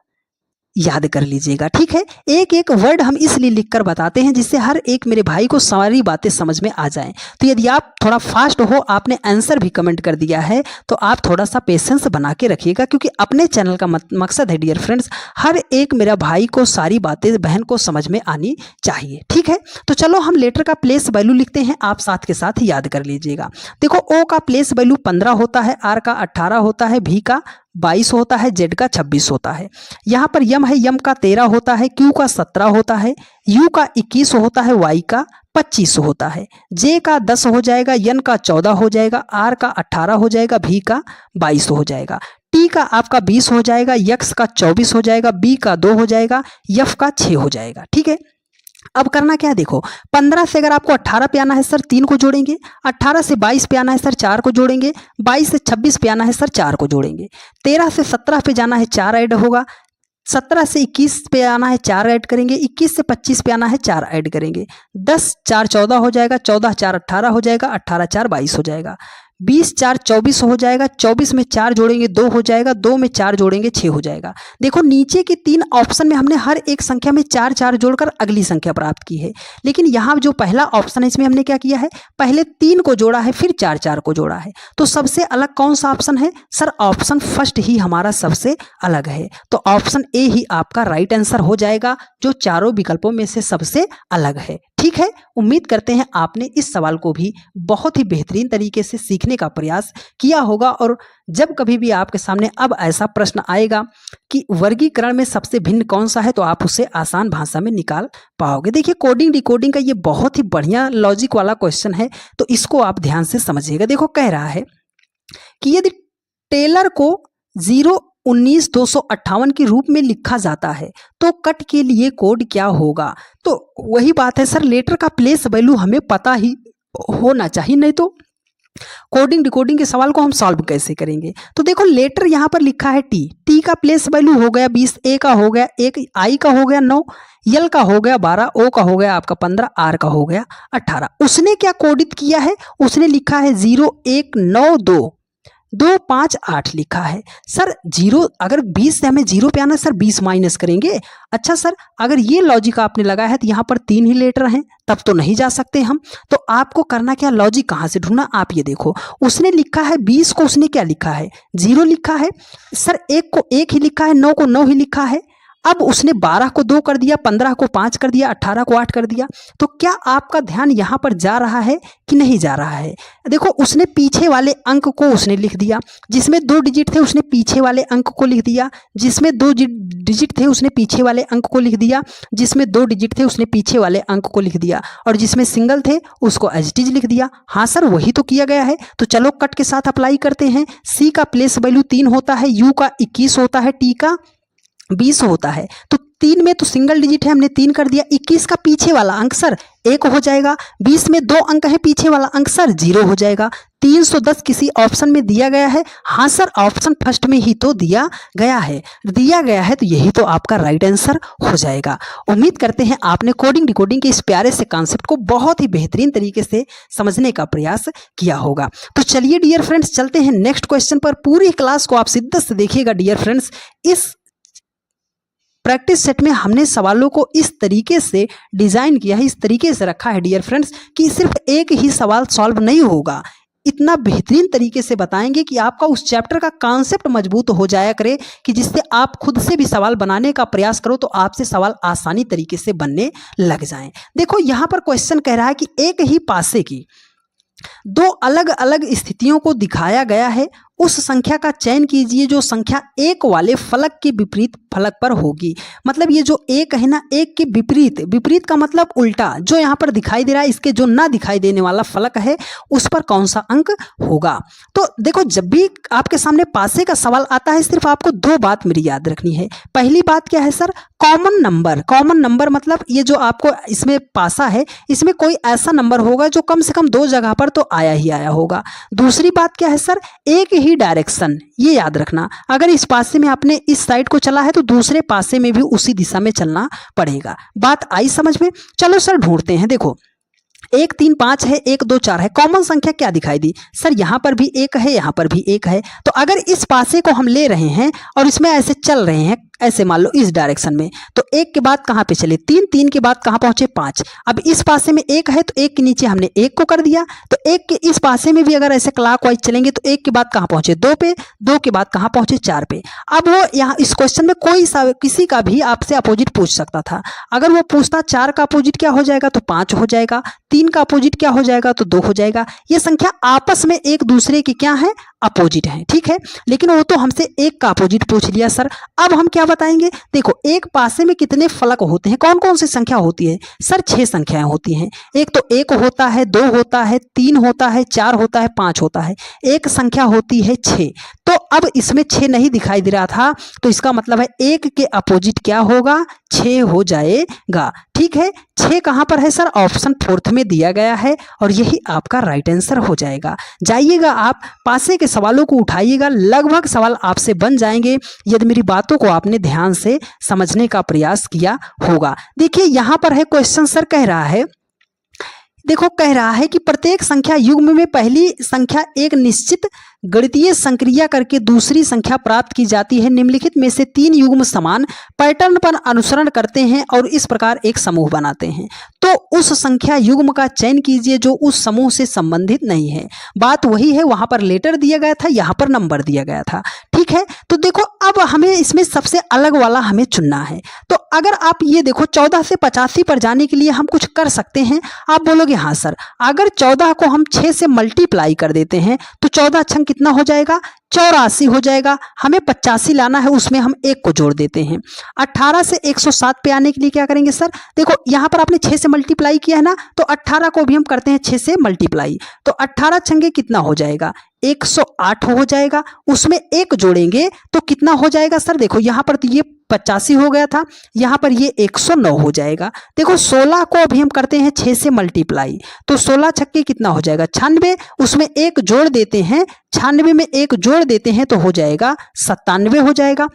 याद कर लीजिएगा। ठीक है, एक एक वर्ड हम इसलिए लिखकर बताते हैं जिससे हर एक मेरे भाई को सारी बातें समझ में आ जाएं। तो यदि आप थोड़ा फास्ट हो, आपने आंसर भी कमेंट कर दिया है, तो आप थोड़ा सा पेशेंस बना के रखिएगा क्योंकि अपने चैनल का मकसद है डियर फ्रेंड्स हर एक मेरा भाई को सारी बातें बहन को समझ में आनी चाहिए। ठीक है, तो चलो हम लेटर का प्लेस वैल्यू लिखते हैं, आप साथ के साथ याद कर लीजिएगा। देखो ओ का प्लेस वैल्यू 15 होता है, आर का 18 होता है, भी का 22 होता है, जेड का 26 होता है। यहाँ पर यम है, यम का 13 होता है, क्यू का 17 होता है, यू का 21 होता है, वाई का 25 होता है, जे का 10 हो जाएगा, एन का 14 हो जाएगा, आर का 18 हो जाएगा, भी का 22 हो जाएगा। टी का आपका 20 हो जाएगा, यक्स का 24 हो जाएगा, बी का 2 हो जाएगा, यफ का 6 हो जाएगा। ठीक है, अब करना क्या है, देखो 15 से अगर आपको 18 पे आना है सर 3 को जोड़ेंगे, 18 से 22 पे आना है सर 4 को जोड़ेंगे, 22 से 26 पे आना है सर 4 को जोड़ेंगे, 13 से 17 पे जाना है 4 ऐड होगा, 17 से 21 पे आना है 4 ऐड करेंगे, 21 से 25 पे आना है 4 ऐड करेंगे, 10 4 14 हो जाएगा, 14 4 18 हो जाएगा, 18 4 22 हो जाएगा, 20 4 24 हो जाएगा, 24 में 4 जोड़ेंगे 2 हो जाएगा, 2 में 4 जोड़ेंगे 6 हो जाएगा। देखो नीचे के 3 ऑप्शन में हमने हर एक संख्या में 4 4 जोड़कर अगली संख्या प्राप्त की है, लेकिन यहाँ जो पहला ऑप्शन है इसमें हमने क्या किया है, पहले 3 को जोड़ा है फिर 4 4 को जोड़ा है। तो सबसे अलग कौन सा ऑप्शन है सर, ऑप्शन फर्स्ट ही हमारा सबसे अलग है, तो ऑप्शन ए ही आपका राइट आंसर हो जाएगा, जो चारों विकल्पों में से सबसे अलग है। ठीक है, उम्मीद करते हैं आपने इस सवाल को भी बहुत ही बेहतरीन तरीके से सीखने का प्रयास किया होगा, और जब कभी भी आपके सामने अब ऐसा प्रश्न आएगा कि वर्गीकरण में सबसे भिन्न कौन सा है, तो आप उसे आसान भाषा में निकाल पाओगे। देखिए कोडिंग डिकोडिंग का ये बहुत ही बढ़िया लॉजिक वाला क्वेश्चन है, तो इसको आप ध्यान से समझिएगा। देखो कह रहा है कि यदि टेलर को 0-19-258 के रूप में लिखा जाता है तो कट के लिए कोड क्या होगा। तो वही बात है सर, लेटर का प्लेस वैल्यू हमें पता ही होना चाहिए, नहीं तो कोडिंग डिकोडिंग के सवाल को हम सॉल्व कैसे करेंगे। तो देखो लेटर यहाँ पर लिखा है टी का प्लेस वैल्यू हो गया 20, ए का हो गया 1, आई का हो गया 9, यल का हो गया 12, ओ का हो गया आपका 15, आर का हो गया 18। उसने क्या कोडित किया है, उसने लिखा है 0192258 लिखा है। सर 0 अगर 20 से हमें 0 पे आना है सर 20 माइनस करेंगे। अच्छा सर अगर ये लॉजिक आपने लगाया है तो यहाँ पर 3 ही लेटर हैं, तब तो नहीं जा सकते हम। तो आपको करना क्या, लॉजिक कहाँ से ढूंढना, आप ये देखो उसने लिखा है 20 को उसने क्या लिखा है 0 लिखा है, सर 1 को 1 ही लिखा है, 9 को 9 ही लिखा है। अब उसने 12 को 2 कर दिया, 15 को 5 कर दिया, 18 को 8 कर दिया। तो क्या आपका ध्यान यहाँ पर जा रहा है कि नहीं जा रहा है। देखो उसने पीछे वाले अंक को उसने लिख दिया, जिसमें 2 डिजिट थे उसने पीछे वाले अंक को लिख दिया, जिसमें 2 डिजिट थे उसने पीछे वाले अंक को लिख दिया, जिसमें 2 डिजिट थे उसने पीछे वाले अंक को लिख दिया, और जिसमें सिंगल थे उसको एज इट इज लिख दिया। हाँ सर वही तो किया गया है। तो चलो कट के साथ अप्लाई करते हैं। सी का प्लेस वैल्यू 3 होता है, यू का 21 होता है, टी का 20 होता है। तो 3 में तो सिंगल डिजिट है, हमने 3 कर दिया। 21 का पीछे वाला अंक सर 1 हो जाएगा, 20 में 2 अंक है, पीछे वाला अंक सर 0 हो जाएगा। 310 किसी ऑप्शन में दिया गया है। हाँ सर ऑप्शन फर्स्ट में ही तो दिया गया है, तो यही तो आपका राइट आंसर हो जाएगा। उम्मीद करते हैं आपने कोडिंग डिकोडिंग के इस प्यारे से कॉन्सेप्ट को बहुत ही बेहतरीन तरीके से समझने का प्रयास किया होगा। तो चलिए डियर फ्रेंड्स चलते हैं नेक्स्ट क्वेश्चन पर। पूरी क्लास को आप शिद्दत से देखिएगा डियर फ्रेंड्स। इस प्रैक्टिस सेट में हमने सवालों को इस तरीके से डिजाइन किया है, इस तरीके से रखा है डियर फ्रेंड्स कि सिर्फ एक ही सवाल सॉल्व नहीं होगा, इतना बेहतरीन तरीके से बताएंगे कि आपका उस चैप्टर का कॉन्सेप्ट मजबूत हो जाया करे कि जिससे आप खुद से भी सवाल बनाने का प्रयास करो तो आपसे सवाल आसानी तरीके से बनने लग जाएं। देखो यहाँ पर क्वेश्चन कह रहा है कि एक ही पासे की 2 अलग अलग स्थितियों को दिखाया गया है, उस संख्या का चयन कीजिए जो संख्या 1 वाले फलक के विपरीत फलक पर होगी। मतलब ये जो 1 है ना, 1 के विपरीत, विपरीत का मतलब उल्टा, जो यहाँ पर दिखाई दे रहा है इसके जो ना दिखाई देने वाला फलक है उस पर कौन सा अंक होगा। तो देखो जब भी आपके सामने पासे का सवाल आता है सिर्फ आपको 2 बात मेरी याद रखनी है। पहली बात क्या है sir, common number. Common number मतलब ये जो आपको इसमें पासा है इसमें कोई ऐसा नंबर होगा जो कम से कम 2 जगह पर तो आया ही आया होगा। दूसरी बात क्या है सर, एक ही डायरेक्शन, ये याद रखना। अगर इस पासे में आपने इस साइड को चला है तो दूसरे पासे में भी उसी दिशा में चलना पड़ेगा। बात आई समझ में। चलो सर ढूंढते हैं। देखो 1 3 5 है, 1 2 4 है, कॉमन संख्या क्या दिखाई दी सर, यहाँ पर भी 1 है, यहाँ पर भी 1 है। तो अगर इस पासे को हम ले रहे हैं और इसमें ऐसे चल रहे हैं, ऐसे मान लो इस डायरेक्शन में, तो 1 के बाद कहाँ पे चले 3, 3 के बाद कहाँ पहुंचे 5। अब इस पासे में 1 है तो 1 के नीचे हमने 1 को कर दिया, तो 1 के इस पासे में भी अगर ऐसे क्लॉकवाइज चलेंगे तो 1 के बाद कहाँ पहुंचे 2 पे, 2 के बाद कहाँ पहुंचे 4 पे। अब वो यहाँ इस क्वेश्चन में कोई किसी का भी आपसे अपोजिट पूछ सकता था। अगर वो पूछता 4 का अपोजिट क्या हो जाएगा तो 5 हो जाएगा, 3 का अपोजिट क्या हो जाएगा तो 2 हो जाएगा। ये संख्या आपस में एक दूसरे की क्या है, अपोजिट है, ठीक है। लेकिन वो तो हमसे 1 का अपोजिट पूछ लिया सर। अब हम क्या बताएंगे। देखो एक पासे में कितने फलक होते हैं, कौन कौन सी संख्या होती है सर? 6 संख्याएं होती हैं। एक तो 1 होता है, 2 होता है, 3 होता है, 4 होता है, 5 होता है, एक संख्या होती है 6। तो अब इसमें 6 नहीं दिखाई दे रहा था, तो इसका मतलब है 1 के अपोजिट क्या होगा? 6 हो जाएगा। ठीक है, 6 कहाँ पर है सर? ऑप्शन 4 में दिया गया है और यही आपका राइट आंसर हो जाएगा। जाइएगा आप पासे के सवालों को उठाइएगा, लगभग सवाल आपसे बन जाएंगे यदि मेरी बातों को आपने ध्यान से समझने का प्रयास किया होगा। देखिए यहाँ पर है क्वेश्चन सर, कह रहा है, देखो कह रहा है कि प्रत्येक संख्या युग्म में पहली संख्या एक निश्चित गणितीय संक्रिया करके दूसरी संख्या प्राप्त की जाती है। निम्नलिखित में से 3 युग्म समान पैटर्न पर अनुसरण करते हैं और इस प्रकार एक समूह बनाते हैं। तो उस संख्या युग्म का चयन कीजिए जो उस समूह से संबंधित नहीं है। बात वही है, वहां पर लेटर दिया गया था, यहाँ पर नंबर दिया गया था। ठीक है, तो देखो अब हमें इसमें सबसे अलग वाला हमें चुनना है। तो अगर आप ये देखो 14 से 85 पर जाने के लिए हम कुछ कर सकते हैं। आप बोलोगे हाँ सर, अगर 14 को हम 6 से मल्टीप्लाई कर देते हैं तो 14 छंग कितना हो जाएगा? 84 हो जाएगा। हमें 85 लाना है, उसमें हम 1 को जोड़ देते हैं। 18 से 107 पे आने के लिए क्या करेंगे सर? देखो यहाँ पर आपने 6 से मल्टीप्लाई किया है ना, तो 18 को भी हम करते हैं 6 से मल्टीप्लाई। तो 18 छंगे कितना हो जाएगा? 108 हो जाएगा। उसमें 1 जोड़ेंगे तो कितना हो जाएगा सर? देखो यहाँ पर तो ये 85 हो गया था, यहाँ पर ये 109 हो जाएगा। देखो 16 को अभी हम करते हैं 6 से मल्टीप्लाई, तो 16 छक्के कितना हो जाएगा? 96। उसमें 1 जोड़ देते हैं, 96 में 1 जोड़ देते हैं तो हो जाएगा 97 हो जाएगा।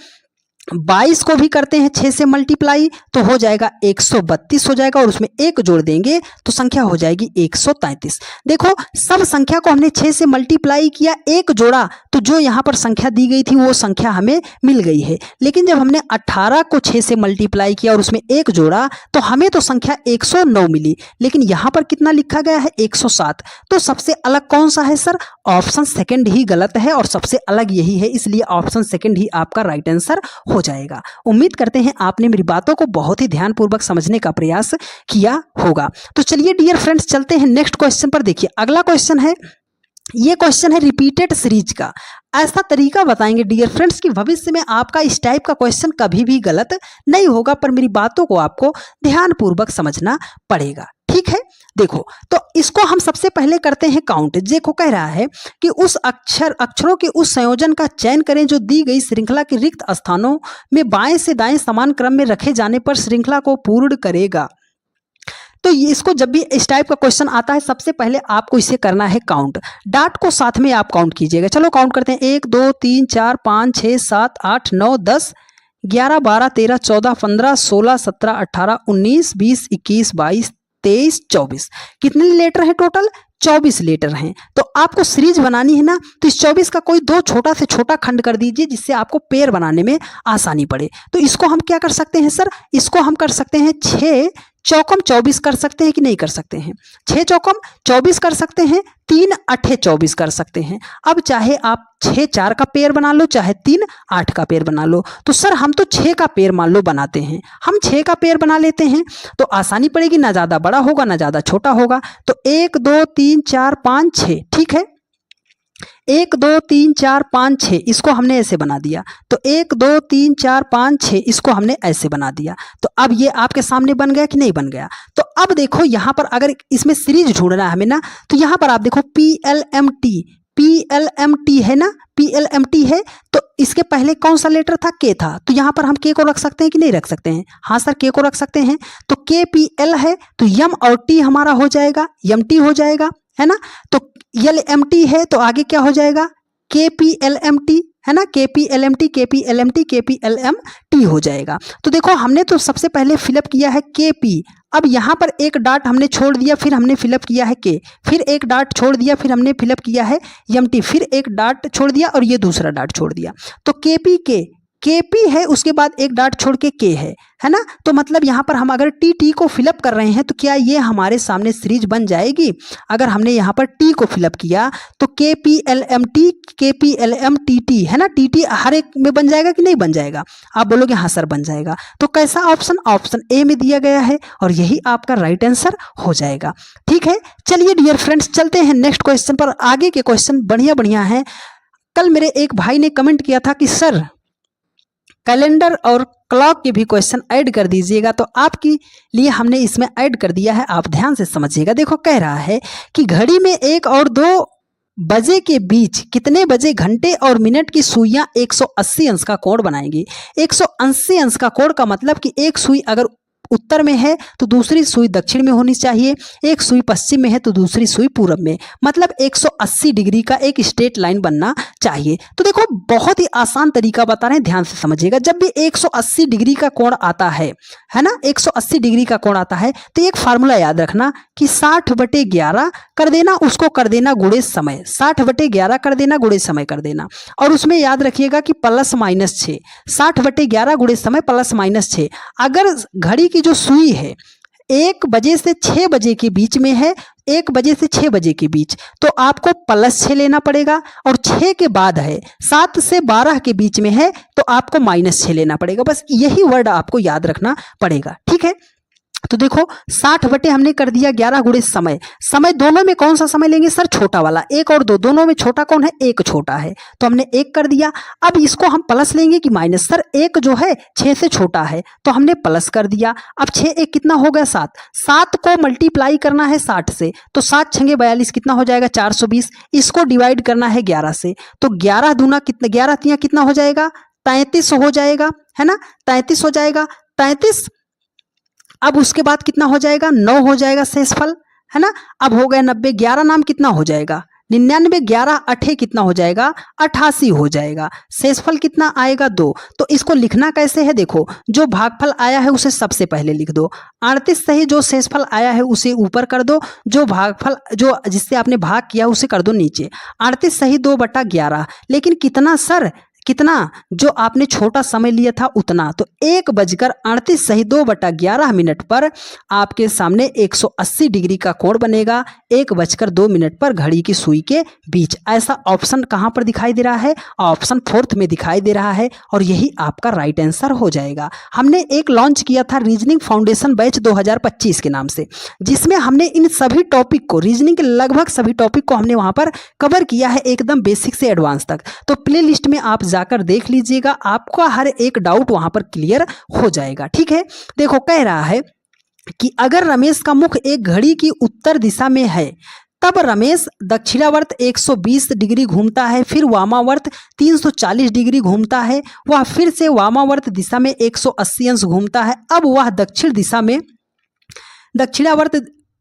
22 को भी करते हैं 6 से मल्टीप्लाई तो हो जाएगा 132 हो जाएगा, और उसमें 1 जोड़ देंगे तो संख्या हो जाएगी 133। देखो सब संख्या को हमने 6 से मल्टीप्लाई किया, 1 जोड़ा तो जो यहाँ पर संख्या दी गई थी वो संख्या हमें मिल गई है। लेकिन जब हमने 18 को 6 से मल्टीप्लाई किया और उसमें 1 जोड़ा तो हमें तो संख्या 109 मिली, लेकिन यहाँ पर कितना लिखा गया है? 107। तो सबसे अलग कौन सा है सर? ऑप्शन सेकंड ही गलत है और सबसे अलग यही है, इसलिए ऑप्शन सेकंड ही आपका राइट आंसर हो जाएगा। उम्मीद करते हैं आपने मेरी बातों को बहुत ही ध्यानपूर्वक समझने का प्रयास किया होगा। तो चलिए डियर फ्रेंड्स चलते हैं नेक्स्ट क्वेश्चन पर। देखिए अगला क्वेश्चन है, ये क्वेश्चन है रिपीटेड सीरीज का। ऐसा तरीका बताएंगे डियर फ्रेंड्स कि भविष्य में आपका इस टाइप का क्वेश्चन कभी भी गलत नहीं होगा, पर मेरी बातों को आपको ध्यानपूर्वक समझना पड़ेगा। ठीक है, देखो तो इसको हम सबसे पहले करते हैं काउंट। देखो कह रहा है कि उस अक्षरों के उस संयोजन का चयन करें जो दी गई श्रृंखला के रिक्त स्थानों में बाएं से दाएं समान क्रम में रखे जाने पर श्रृंखला को पूर्ण करेगा। तो इसको जब भी इस टाइप का क्वेश्चन आता है सबसे पहले आपको इसे करना है काउंट। डाट को साथ में आप काउंट कीजिएगा। चलो काउंट करते हैं, 1 2 3 4 5 6 7 8 9 10 11 12 13 14 15 16 17 18 19 20 21 22 23 24। कितने लेटर हैं टोटल? 24 लेटर हैं। तो आपको सीरीज बनानी है ना, तो इस 24 का कोई 2 छोटा से छोटा खंड कर दीजिए जिससे आपको पेयर बनाने में आसानी पड़े। तो इसको हम क्या कर सकते हैं सर? इसको हम कर सकते हैं 6 चौकम 24 कर सकते हैं कि नहीं कर सकते हैं? 6 चौकम 24 कर सकते हैं, 3 8 24 कर सकते हैं। अब चाहे आप 6 4 का पेयर बना लो, चाहे 3 8 का पेयर बना लो। तो सर हम तो 6 का पेयर मान लो बनाते हैं, हम 6 का पेयर बना लेते हैं तो आसानी पड़ेगी, ना ज़्यादा बड़ा होगा ना ज़्यादा छोटा होगा। तो 1 2 3 4 5 6, ठीक है, 1 2 3 4 5 6 इसको हमने ऐसे बना दिया। तो 1 2 3 4 5 6 इसको हमने ऐसे बना दिया। तो अब ये आपके सामने बन गया कि नहीं बन गया? तो अब देखो यहाँ पर अगर इसमें सीरीज ढूंढना है हमें ना, तो यहाँ पर आप देखो PLMT है ना, PLMT है। तो इसके पहले कौन सा लेटर था? K था। तो यहाँ पर हम K को रख सकते हैं कि नहीं रख सकते हैं? हाँ सर K को रख सकते हैं। तो KPL है तो M और T हमारा हो जाएगा, MT हो जाएगा, है ना। तो LMT है तो आगे क्या हो जाएगा? KPLMT, है ना, KPLMT KPLMT KPLMT हो जाएगा। तो देखो हमने तो सबसे पहले फिलअप किया है KP। अब यहाँ पर एक डाट हमने छोड़ दिया, फिर हमने फिलअप किया है K, फिर एक डाट छोड़ दिया, फिर हमने फिलअप किया है MT, फिर एक डाट छोड़ दिया और ये दूसरा डाट छोड़ दिया। तो KP है, उसके बाद एक डाट छोड़ के K है ना। तो मतलब यहाँ पर हम अगर TT को फिलअप कर रहे हैं तो क्या ये हमारे सामने सीरीज बन जाएगी? अगर हमने यहाँ पर T को फिलअप किया तो KPLMT KPLMTT, है ना, TT हर एक में बन जाएगा कि नहीं बन जाएगा? आप बोलोगे हाँ सर बन जाएगा। तो कैसा ऑप्शन? ऑप्शन A में दिया गया है और यही आपका राइट आंसर हो जाएगा। ठीक है, चलिए डियर फ्रेंड्स चलते हैं नेक्स्ट क्वेश्चन पर। आगे के क्वेश्चन बढ़िया बढ़िया हैं। कल मेरे एक भाई ने कमेंट किया था कि सर कैलेंडर और क्लॉक के भी क्वेश्चन ऐड कर दीजिएगा। तो आपके लिए हमने इसमें ऐड कर दिया है, आप ध्यान से समझिएगा। देखो कह रहा है कि घड़ी में 1 और 2 बजे के बीच कितने बजे घंटे और मिनट की सुइयां 180 अंश का कोण बनाएंगी। 180 अंश का कोण का मतलब कि एक सुई अगर उत्तर में है तो दूसरी सुई दक्षिण में होनी चाहिए, एक सुई पश्चिम में है तो दूसरी सुई पूरब में, मतलब 180 डिग्री का एक स्ट्रेट लाइन बनना चाहिए। तो देखो बहुत ही आसान तरीका बता रहे हैं, ध्यान से समझिएगा। जब भी 180 डिग्री का कोण आता है ना, 180 डिग्री का कोण आता है तो एक फार्मूला याद रखना कि 60/11 कर देना, उसको कर देना गुणे समय, 60/11 कर देना गुणे समय कर देना, और उसमें याद रखिएगा कि +-6, 60/11 गुणे समय +-6। अगर घड़ी की जो सुई है 1 बजे से 6 बजे के बीच में है, 1 बजे से 6 बजे के बीच, तो आपको +6 लेना पड़ेगा, और 6 के बाद है 7 से 12 के बीच में है तो आपको -6 लेना पड़ेगा। बस यही वर्ड आपको याद रखना पड़ेगा, ठीक है। तो देखो 60 बटे हमने कर दिया 11 गुणे समय। समय दोनों में कौन सा समय लेंगे सर? छोटा वाला। 1 और 2 दोनों में छोटा कौन है? 1 छोटा है, तो हमने 1 कर दिया। अब इसको हम प्लस लेंगे कि माइनस? सर 1 जो है 6 से छोटा है तो हमने प्लस कर दिया। अब 6 1 कितना हो गया? 7। 7 को मल्टीप्लाई करना है 60 से, तो 7 छंगे 42 कितना हो जाएगा? 420। इसको डिवाइड करना है 11 से, तो 11 दूना कितना, 11 तिया कितना हो जाएगा? 33 हो जाएगा, है ना, 33 हो जाएगा, 33। अब उसके बाद कितना हो जाएगा? 9 हो जाएगा शेषफल, है ना। अब हो गया 90, 11 नाम कितना हो जाएगा? 99, 11 8 कितना हो जाएगा? 88 हो जाएगा। शेषफल कितना आएगा? 2। तो इसको लिखना कैसे है? देखो जो भागफल आया है उसे सबसे पहले लिख दो, 38 से ही जो शेषफल आया है उसे ऊपर कर दो, जो भागफल जो जिससे आपने भाग किया उसे कर दो नीचे। 38 सही 2/11, लेकिन कितना सर? कितना? जो आपने छोटा समय लिया था उतना, तो 1:38 सही 2/11 मिनट पर आपके सामने 180 डिग्री का कोण बनेगा 1:02 पर घड़ी की सुई के बीच। ऐसा ऑप्शन कहाँ पर दिखाई दे रहा है? ऑप्शन 4th में दिखाई दे रहा है, और यही आपका राइट आंसर हो जाएगा। हमने एक लॉन्च किया था रीजनिंग फाउंडेशन बैच 2025 के नाम से, जिसमें हमने इन सभी टॉपिक को, रीजनिंग के लगभग सभी टॉपिक को हमने वहाँ पर कवर किया है, एकदम बेसिक से एडवांस तक। तो प्ले लिस्ट में आप जाकर देख लीजिएगा, आपका हर एक डाउट वहां पर क्लियर हो जाएगा, ठीक है। देखो कह रहा है कि अगर रमेश का मुख एक घड़ी की उत्तर दिशा में है, तब रमेश दक्षिणावर्त 120 डिग्री घूमता है, फिर वामावर्त 340 डिग्री घूमता है, वह फिर से वामावर्त दिशा में 180 अंश घूमता है। अब वह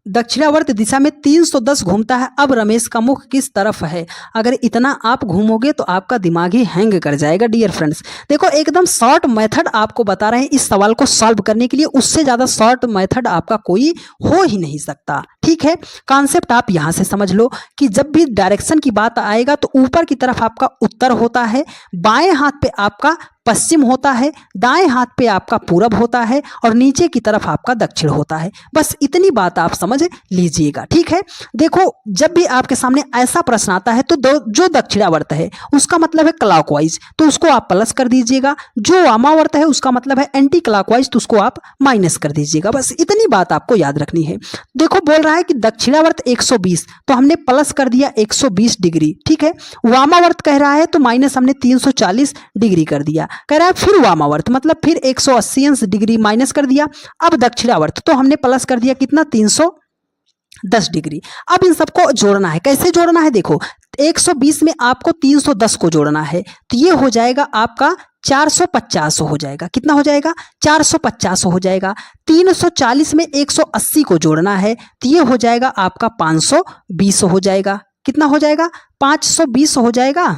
दक्षिणावर्त दिशा में 310 घूमता है। अब रमेश का मुख किस तरफ है? अगर इतना आप घूमोगे तो आपका दिमाग ही हैंग कर जाएगा डियर फ्रेंड्स। देखो एकदम शॉर्ट मेथड आपको बता रहे हैं इस सवाल को सॉल्व करने के लिए, उससे ज़्यादा शॉर्ट मेथड आपका कोई हो ही नहीं सकता, ठीक है। कॉन्सेप्ट आप यहाँ से समझ लो कि जब भी डायरेक्शन की बात आएगा तो ऊपर की तरफ आपका उत्तर होता है, बाएं हाथ पे आपका पश्चिम होता है, दाएं हाथ पे आपका पूरब होता है, और नीचे की तरफ आपका दक्षिण होता है। बस इतनी बात आप समझ लीजिएगा, ठीक है। देखो जब भी आपके सामने ऐसा प्रश्न आता है तो जो दक्षिणावर्त है उसका मतलब है क्लॉकवाइज, तो उसको आप प्लस कर दीजिएगा। जो वामावर्त है उसका मतलब है एंटी क्लॉकवाइज, तो उसको आप माइनस कर दीजिएगा। बस इतनी बात आपको याद रखनी है। देखो बोल रहा है कि दक्षिणावर्त 120, तो हमने प्लस कर दिया 120 डिग्री, ठीक है। वामावर्त कह रहा है तो माइनस हमने 340 डिग्री कर दिया। कह रहा है फिर वामावर्त, मतलब फिर 180 डिग्री माइनस कर दिया। अब दक्षिणावर्त तो हमने प्लस कर दिया कितना? 310 डिग्री। अब इन सबको जोड़ना है। कैसे जोड़ना है? देखो 120 में आपको 310 को जोड़ना है, तो ये हो जाएगा आपका 450 हो जाएगा। कितना हो जाएगा? 450 हो जाएगा। 340 में 180 को जोड़ना है, तो ये हो जाएगा आपका 520 हो जाएगा। कितना हो जाएगा? 520 हो जाएगा।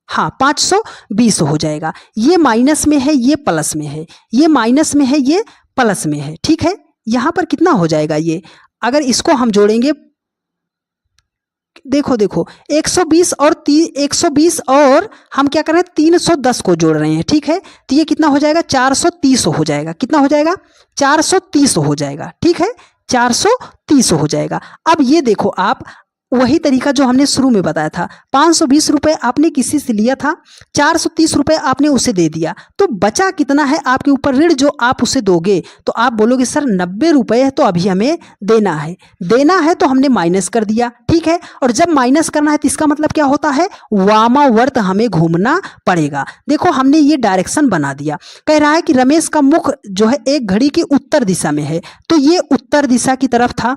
हाँ 520 हो जाएगा। ये माइनस में है, ये प्लस में है, ये माइनस में है, ये प्लस में है, ठीक है। यहाँ पर कितना हो जाएगा? ये अगर इसको हम जोड़ेंगे, देखो 120 और हम क्या कर रहे हैं? 310 को जोड़ रहे हैं, ठीक है। तो ये कितना हो जाएगा? 430 हो जाएगा। कितना हो जाएगा? 430 हो जाएगा, ठीक है। 430 हो जाएगा। अब ये देखो आप वही तरीका जो हमने शुरू में बताया था। 520 रुपये आपने किसी से लिया था, 430 रुपये आपने उसे दे दिया, तो बचा कितना है आपके ऊपर ऋण जो आप उसे दोगे? तो आप बोलोगे सर 90 रुपये है तो अभी हमें देना है। देना है तो हमने माइनस कर दिया, ठीक है। और जब माइनस करना है तो इसका मतलब क्या होता है? वामावर्त हमें घूमना पड़ेगा। देखो हमने ये डायरेक्शन बना दिया। कह रहा है कि रमेश का मुख जो है एक घड़ी की उत्तर दिशा में है, तो ये उत्तर दिशा की तरफ था,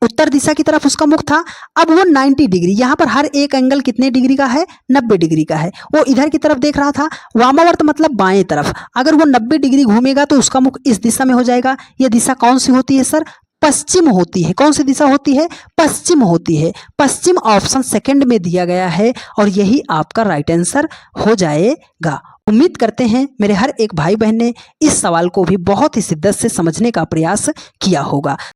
उत्तर दिशा की तरफ उसका मुख था। अब वो 90 डिग्री, यहाँ पर हर एक एंगल कितने डिग्री का है? 90 डिग्री का है। वो इधर की तरफ देख रहा था, वामावर्त मतलब बाएं तरफ। अगर वो 90 डिग्री घूमेगा तो उसका मुख इस दिशा में हो जाएगा। ये दिशा कौन सी होती है सर? पश्चिम होती है। कौन सी दिशा होती है? पश्चिम होती है। पश्चिम ऑप्शन सेकंड में दिया गया है और यही आपका राइट आंसर हो जाएगा। उम्मीद करते हैं मेरे हर एक भाई बहन ने इस सवाल को भी बहुत ही शिद्दत से समझने का प्रयास किया होगा।